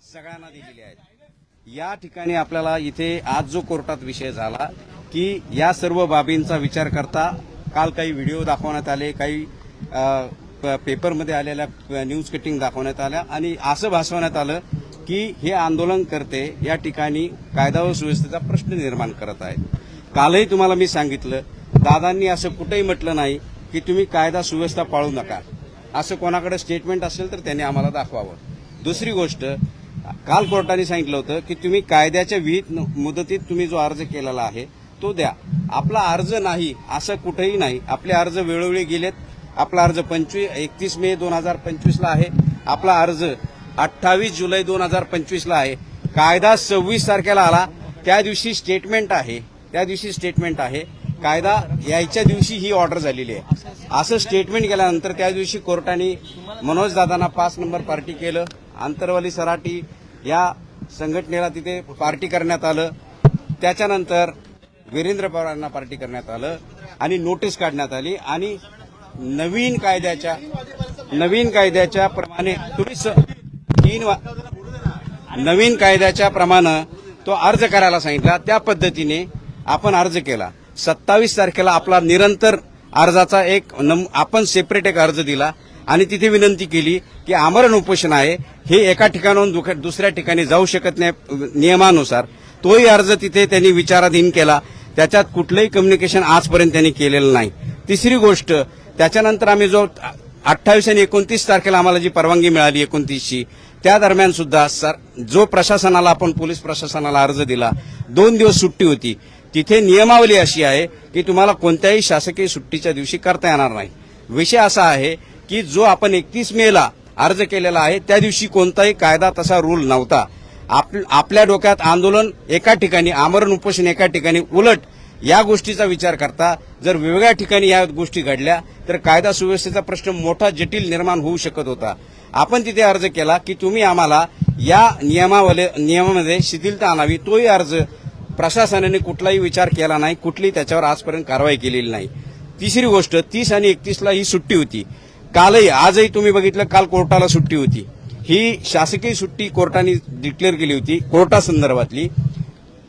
सगळ्यांना दिलेली आहेत। या ठिकाणी आपल्याला इथे आज जो कोर्टात विषय झाला की या सर्व बाबींचा विचार करता काल काही व्हिडिओ दाखवण्यात आले, काही पेपरमध्ये आलेल्या न्यूज कटिंग दाखवण्यात आल्या आणि असं भासवण्यात आलं की हे आंदोलनकर्ते या ठिकाणी कायदा व सुव्यवस्थेचा प्रश्न निर्माण करत आहेत। कालही तुम्हाला मी सांगितलं, दादांनी असं कुठेही म्हटलं नाही की तुम्ही कायदा सुव्यवस्था पाळू नका, असं कोणाकडे स्टेटमेंट असेल तर त्यांनी आम्हाला दाखवावं। दुसरी गोष्ट, काल कोर्टाने सांगितलं होतं की तुम्ही कायद्याच्या विहित मुदतीत तुम्ही जो अर्ज केलेला आहे तो द्या। आपला अर्ज नाही असं कुठेही नाही, आपले अर्ज वेळोवेळी गेलेत। आपला अर्ज 31 मे 2025 ला आहे, आपला अर्ज 28 जुलै 2025 ला आहे, कायदा 26 तारखेला आला, त्या दिवशी स्टेटमेंट आहे, कायदा यायच्या दिवशी ही ऑर्डर झालेली आहे। असं स्टेटमेंट केल्यानंतर त्या दिवशी कोर्टाने मनोज दादांना 5 नंबर पार्टी केलं, आंतरवाली सराटी या संघटनेला तिथे पार्टी करण्यात आलं, त्याच्यानंतर वीरेंद्र पवारांना पार्टी करण्यात आलं आणि नोटीस काढण्यात आली आणि नवीन कायद्याच्या प्रमाणे नवीन कायद्याच्या प्रमाणे तो अर्ज करायला सांगितला, त्या पद्धतीने आपण अर्ज केला। 27 तारखेला आपला निरंतर अर्जाचा आपण सेपरेट एक अर्ज दिला आणि तिथे विनंती केली की आमरण उपोषण आहे, हे एका ठिकाणाहून दुसऱ्या ठिकाणी जाऊ शकत नाही नियमानुसार। तोही अर्ज तिथे त्यांनी विचाराधीन केला, त्याच्यात कुठलंही कम्युनिकेशन आजपर्यंत त्यांनी केलेलं नाही। तिसरी गोष्ट, त्याच्यानंतर आम्ही जो 28 आणि 29 तारखेला आम्हाला जी परवानगी मिळाली 29ची, त्या दरम्यान सुद्धा जो प्रशासनाला आपण पोलीस प्रशासनाला अर्ज दिला, 2 दिवस सुट्टी होती, तिथे नियमावली अशी आहे की तुम्हाला कोणत्याही शासकीय सुट्टीच्या दिवशी करता येणार नाही। विषय असा आहे की जो आपण 31 मेला अर्ज केलेला आहे त्या दिवशी कोणताही कायदा तसा रूल नव्हता। आपल्या डोक्यात आंदोलन एका ठिकाणी, आमरण उपोषण एका ठिकाणी, उलट या गोष्टीचा विचार करता जर वेगवेगळ्या ठिकाणी या गोष्टी घडल्या तर कायदा सुव्यवस्थेचा प्रश्न मोठा जटिल निर्माण होऊ शकत होता। आपण तिथे अर्ज केला की तुम्ही आम्हाला या नियमामध्ये शिथिलता आणावी, तोही अर्ज प्रशासनाने कुठलाही विचार केला नाही, कुठलीही त्याच्यावर आजपर्यंत कारवाई केलेली नाही। तिसरी गोष्ट, 30 आणि 31 ला ही सुट्टी होती, कालही आजही तुम्ही बघितलं, काल कोर्टाला सुट्टी होती, ही शासकीय सुट्टी कोर्टाने डिक्लेअर केली होती। कोर्टासंदर्भातली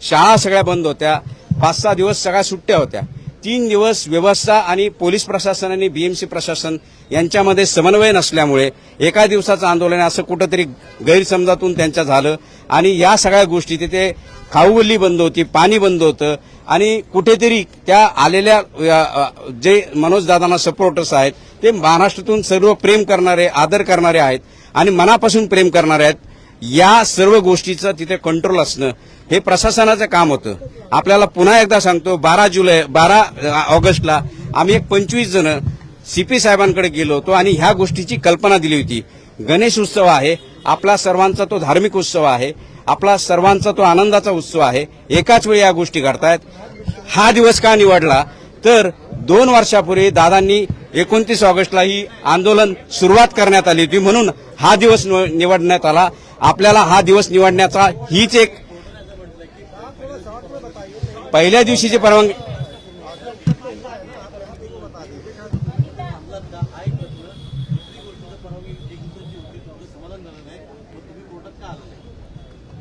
शाळा सगळ्या बंद होत्या, 5-6 दिवस सगळ्या सुट्ट्या होत्या, 3 दिवस व्यवस्था आणि पोलीस प्रशासन आणि बीएमसी प्रशासन यांच्यामध्ये समन्वय नसल्यामुळे एका दिवसाचं आंदोलन असं कुठंतरी गैरसमजातून त्यांच्या झालं आणि या सगळ्या गोष्टी, तिथे खाऊगल्ली बंद होती, पाणी बंद होतं आणि कुठेतरी त्या आलेल्या जे मनोज दादांना सपोर्टर्स आहेत ते महाराष्ट्रातून सर्व प्रेम करणारे, आदर करणारे आहेत आणि मनापासून प्रेम करणारे आहेत, या सर्व गोष्टीचं तिथे कंट्रोल असणं हे प्रशासनाचं काम होतं। आपल्याला पुन्हा एकदा सांगतो, 12 ऑगस्टला आम्ही 25 जण सीपी साहेबांकडे गेलो होतो आणि ह्या गोष्टीची कल्पना दिली होती। गणेश उत्सव आहे, आपला सर्वांचा तो धार्मिक उत्सव आहे, आपला सर्वांचा तो आनंदाचा उत्सव आहे, एकाच वेळी या गोष्टी घडतायत। हा दिवस का निवडला तर 2 वर्षापूर्वी दादांनी 29 ऑगस्टला ही आंदोलन सुरुवात करण्यात आली होती, म्हणून हा दिवस निवडण्यात आला। आपल्याला हा दिवस निवडण्याचा हीच एक पहिल्या दिवशीची परवानगी,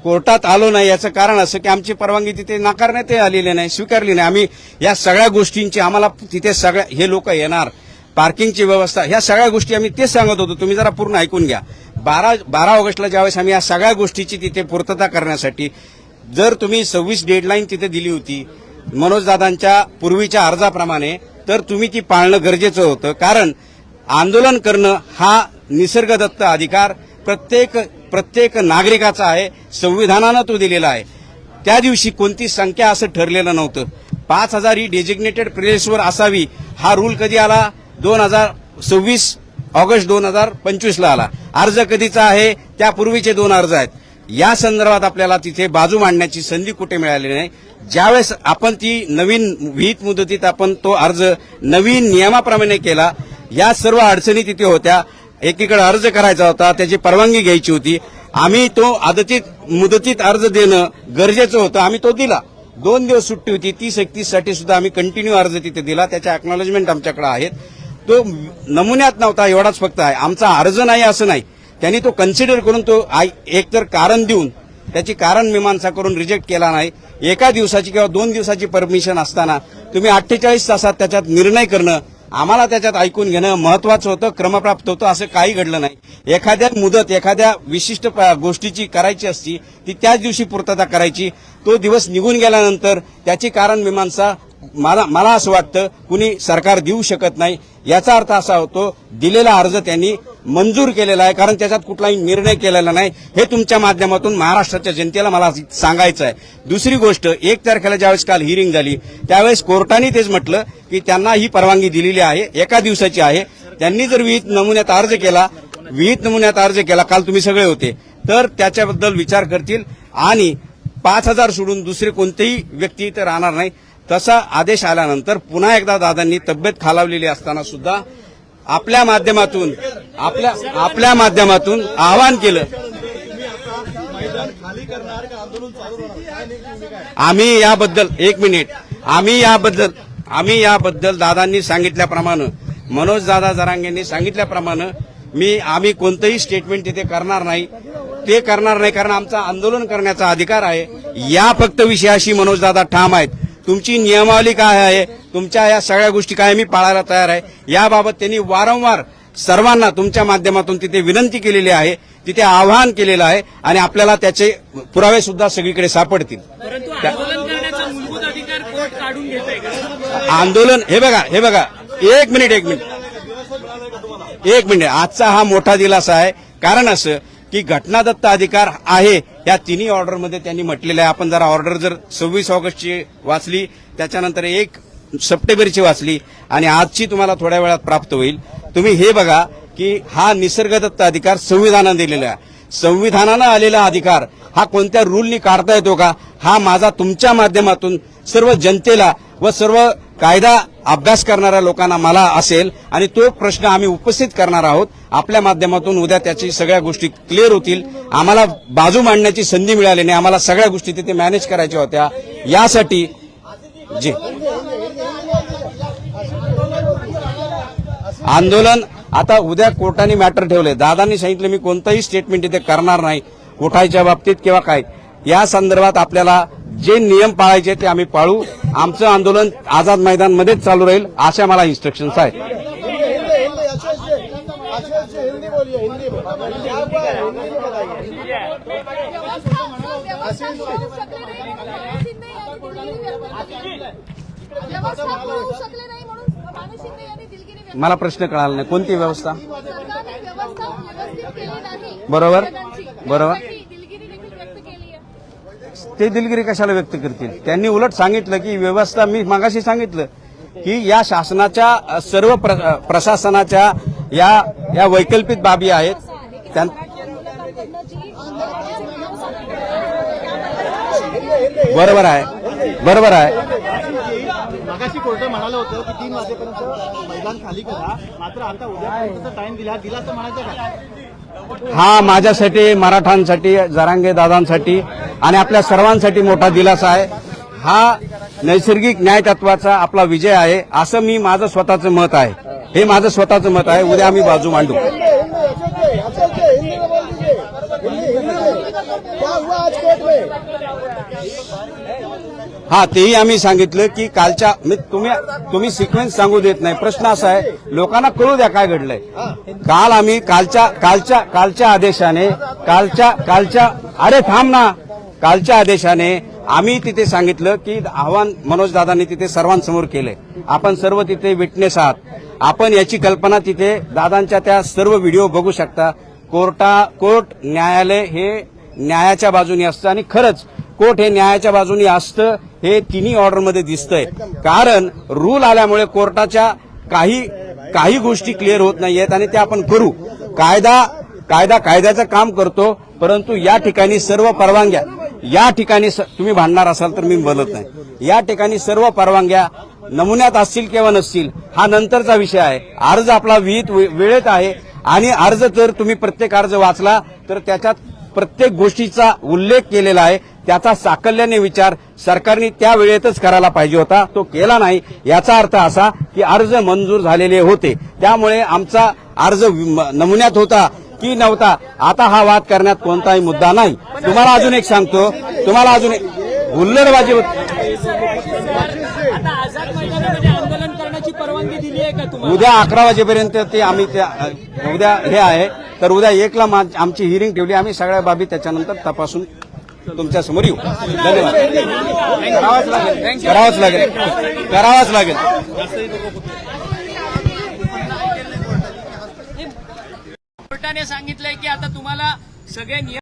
कोर्टात आलो नाही याचं कारण असं की आमची परवानगी तिथे नाकारण्यात आलेली नाही, स्वीकारली नाही। आम्ही या सगळ्या गोष्टींची, आम्हाला तिथे सगळ्या हे लोक येणार, पार्किंगची व्यवस्था, ह्या सगळ्या गोष्टी आम्ही तेच सांगत होतो, तुम्ही जरा पूर्ण ऐकून घ्या। 12 ऑगस्टला ज्यावेळेस आम्ही या सगळ्या गोष्टीची तिथे पूर्तता करण्यासाठी, जर तुम्ही 26 डेडलाईन तिथे दिली होती मनोजदादांच्या पूर्वीच्या अर्जाप्रमाणे, तर तुम्ही ती पाळणं गरजेचं होतं, कारण आंदोलन करणं हा निसर्गदत्त अधिकार प्रत्येक नागरिकाचा आहे, संविधानानं तो दिलेला आहे। त्या दिवशी कोणती संख्या असं ठरलेलं नव्हतं, 5000 ही डेजिग्नेटेड प्लेसवर असावी, हा रूल कधी आला? 26 ऑगस्ट 2025ला आला। अर्ज कधीचा आहे? त्यापूर्वीचे 2 अर्ज आहेत। या संदर्भात आपल्याला तिथे बाजू मांडण्याची संधी कुठे मिळाली नाही। ज्यावेळेस आपण ती नवीन विहित मुदतीत आपण तो अर्ज नवीन नियमाप्रमाणे केला, या सर्व अडचणी तिथे होत्या, एकीकडे अर्ज करायचा होता, त्याची परवानगी घ्यायची होती, आम्ही तो मुदतीत अर्ज देणं गरजेचं होतं, आम्ही तो दिला। 2 दिवस सुट्टी होती, 30-31 साठी सुद्धा आम्ही कंटिन्यू अर्ज तिथे दिला, त्याच्या अॅक्नॉलेजमेंट आमच्याकडे आहेत। तो नमुन्यात नव्हता एवढाच फक्त आहे, आमचा अर्ज नाही असं नाही, त्यांनी तो कन्सिडर करून तो एकतर कारण देऊन त्याची कारण मीमांसा करून रिजेक्ट केला नाही. एका दिवसाची किंवा 2 दिवसाची परमिशन असताना तुम्ही 48 तासात त्याच्यात निर्णय करणं, आम्हाला त्याच्यात ऐकून घेणं महत्वाचं होतं, क्रमप्राप्त होतं. असं काही घडलं नाही. एखाद्या मुदत एखाद्या विशिष्ट गोष्टीची करायची असती ती त्याच दिवशी पूर्तता करायची. तो दिवस निघून गेल्यानंतर त्याची कारण मीमांसा मला असं वाटतं कुणी सरकार देऊ शकत नाही. याचा अर्थ असा होतो दिलेला अर्ज त्यांनी मंजूर केलेला आहे, कारण त्याच्यात कुठलाही निर्णय केलेला नाही. हे तुमच्या माध्यमातून महाराष्ट्राच्या जनतेला मला सांगायचं आहे. दुसरी गोष्ट, 1 तारखेला ज्यावेळेस काल हिअरिंग झाली त्यावेळेस कोर्टाने तेच म्हटलं की त्यांना ही परवानगी दिलेली आहे, एका दिवसाची आहे. त्यांनी जर विहित नमुन्यात अर्ज केला काल तुम्ही सगळे होते, तर त्याच्याबद्दल विचार करतील आणि 5,000 सोडून दुसरे कोणतेही व्यक्ती इथे राहणार नाही. तसा आदेश आल्यानंतर पुन्हा एकदा दादांनी तब्येत खालावलेली असताना सुद्धा आपल्या माध्यमातून आवाहन केलं. आम्ही याबद्दल दादांनी सांगितल्याप्रमाणे, मनोज दादा जरांगेंनी सांगितल्याप्रमाणे आम्ही कोणतंही स्टेटमेंट तिथे करणार नाही. ते करणार नाही कारण आमचा आंदोलन करण्याचा अधिकार आहे. या फक्त विषयाशी मनोज दादा ठाम आहेत. तुमची नियमावली काय आहे, तुमच्या या सगळ्या गोष्टी काय, मी पाळायला तयार आहे. याबाबत त्यांनी वारंवार सर्वांना तुमच्या माध्यमातून तिथे विनंती केलेली आहे, तिथे आवाहन केलेलं आहे आणि आपल्याला त्याचे पुरावे सुद्धा सगळीकडे सापडतील. आंदोलन हे बघा एक मिनिट आजचा हा मोठा दिलासा आहे. कारण असं की घटनादत्त अधिकार आहे या तिन्ही ऑर्डरमध्ये त्यांनी म्हटलेलं आहे. आपण जरा ऑर्डर जर 26 ऑगस्टची वाचली, त्याच्यानंतर 1 सप्टेंबरची वाचली आणि आजची तुम्हाला थोड्या वेळात प्राप्त होईल. तुम्ही हे बघा की हा निसर्गदत्त अधिकार संविधानाने दिलेला आहे. संविधानानं आलेला अधिकार हा कोणत्या रूलनी काढता येतो का? हा माझा तुमच्या माध्यमातून सर्व जनतेला व सर्व कायदा अभ्यास करणाऱ्या लोकांना मला असेल आणि तो प्रश्न आम्ही उपस्थित करणार आहोत. आपल्या माध्यमातून उद्या त्याची सगळ्या गोष्टी क्लिअर होतील. आम्हाला बाजू मांडण्याची संधी मिळाली नाही, आम्हाला सगळ्या गोष्टी तिथे मॅनेज करायच्या होत्या. यासाठी जे आंदोलन आता उद्या कोर्टाने मॅटर ठेवले. दादांनी सांगितलं मी कोणतंही स्टेटमेंट इथे करणार नाही उठायच्या बाबतीत किंवा काय. या संदर्भात आपल्याला जे नियम पाळायचे ते आम्ही पाळू. आमचं आंदोलन आझाद मैदानमध्येच चालू राहील अशा मला इन्स्ट्रक्शन्स आहेत. मला प्रश्न कळाला नाही, कोणती व्यवस्था? बरोबर ते दिलगिरी कशाला व्यक्त करतील? त्यांनी उलट सांगितलं की व्यवस्था, मी मागाशी सांगितलं की या शासनाच्या सर्व प्रशासनाच्या या वैकल्पिक बाबी आहेत. बरोबर आहे. मागाशी कोर्ट म्हणालं होतं की 3 वाजेपर्यंत मैदान खाली करा, मात्र आता उद्यापर्यंतचा टाइम दिला तर म्हणायचं का? हा माझ्यासाठी, मराठांसाठी, जरांगे दादांसाठी आणि आपल्या सर्वांसाठी मोठा दिलासा आहे. हा नैसर्गिक न्याय तत्वाचा आपला विजय आहे असं मी माझं स्वतःचं मत आहे. हे माझं स्वतःचं मत आहे. उद्या आम्ही बाजू मांडू. हा तेही आम्ही सांगितलं की कालच्या तुम्ही सिक्वेन्स सांगू देत नाही. प्रश्न असा आहे लोकांना कळू द्या काय घडलंय. काल आम्ही कालच्या आदेशाने आम्ही तिथे सांगितलं की आव्हान मनोज दादांनी तिथे सर्वांसमोर केलंय. आपण सर्व तिथे विटनेस आहात. आपण याची कल्पना तिथे दादांच्या त्या सर्व व्हिडिओ बघू शकता. कोर्ट न्यायालय हे न्यायाच्या बाजूने असतं आणि खरंच कोर्ट हे न्यायाच्या बाजूने असतं हे तिन्ही ऑर्डरमध्ये दिसतंय. कारण रूल आल्यामुळे कोर्टाच्या काही गोष्टी क्लिअर होत नाहीयेत आणि त्या आपण करू. कायद्याचं काम करतो, परंतु या ठिकाणी सर्व परवानग्या, या ठिकाणी तुम्ही भांडणार असाल तर मी बोलत नाही, या ठिकाणी सर्व परवानग्या नमुन्यात असतील किंवा नसतील हा नंतरचा विषय आहे. अर्ज आपला विहित वेळेत आहे आणि अर्ज जर तुम्ही प्रत्येक अर्ज वाचला तर त्याच्यात प्रत्येक गोष्टीचा उल्लेख केलेला आहे. त्याचा साकल्याने विचार सरकारने त्या वेळेतच करायला पाहिजे होता, तो केला नाही. याचा अर्थ असा की अर्ज मंजूर झालेले होते, त्यामुळे आमचा अर्ज नमुन्यात होता की नव्हता, आता हा वाद करण्यात कोणताही मुद्दा नाही. तुम्हाला अजून एक सांगतो, तुम्हाला अजून एक हुल्लडबाजी होती. आता आझाद मैदानामध्ये आंदोलन करण्याची परवानगी दिली आहे का तुम्हाला? उद्या 11 वाजेपर्यंत ते आम्ही उद्या हे आहे, तर उद्या 1ला आमची हिअरिंग ठेवली. आम्ही सगळ्या बाबी त्याच्यानंतर तपासून तुमच्या समोर येऊ. धन्यवाद. करावाच लागेल. कोर्टाने सांगितलंय की आता तुम्हाला सगळे नियम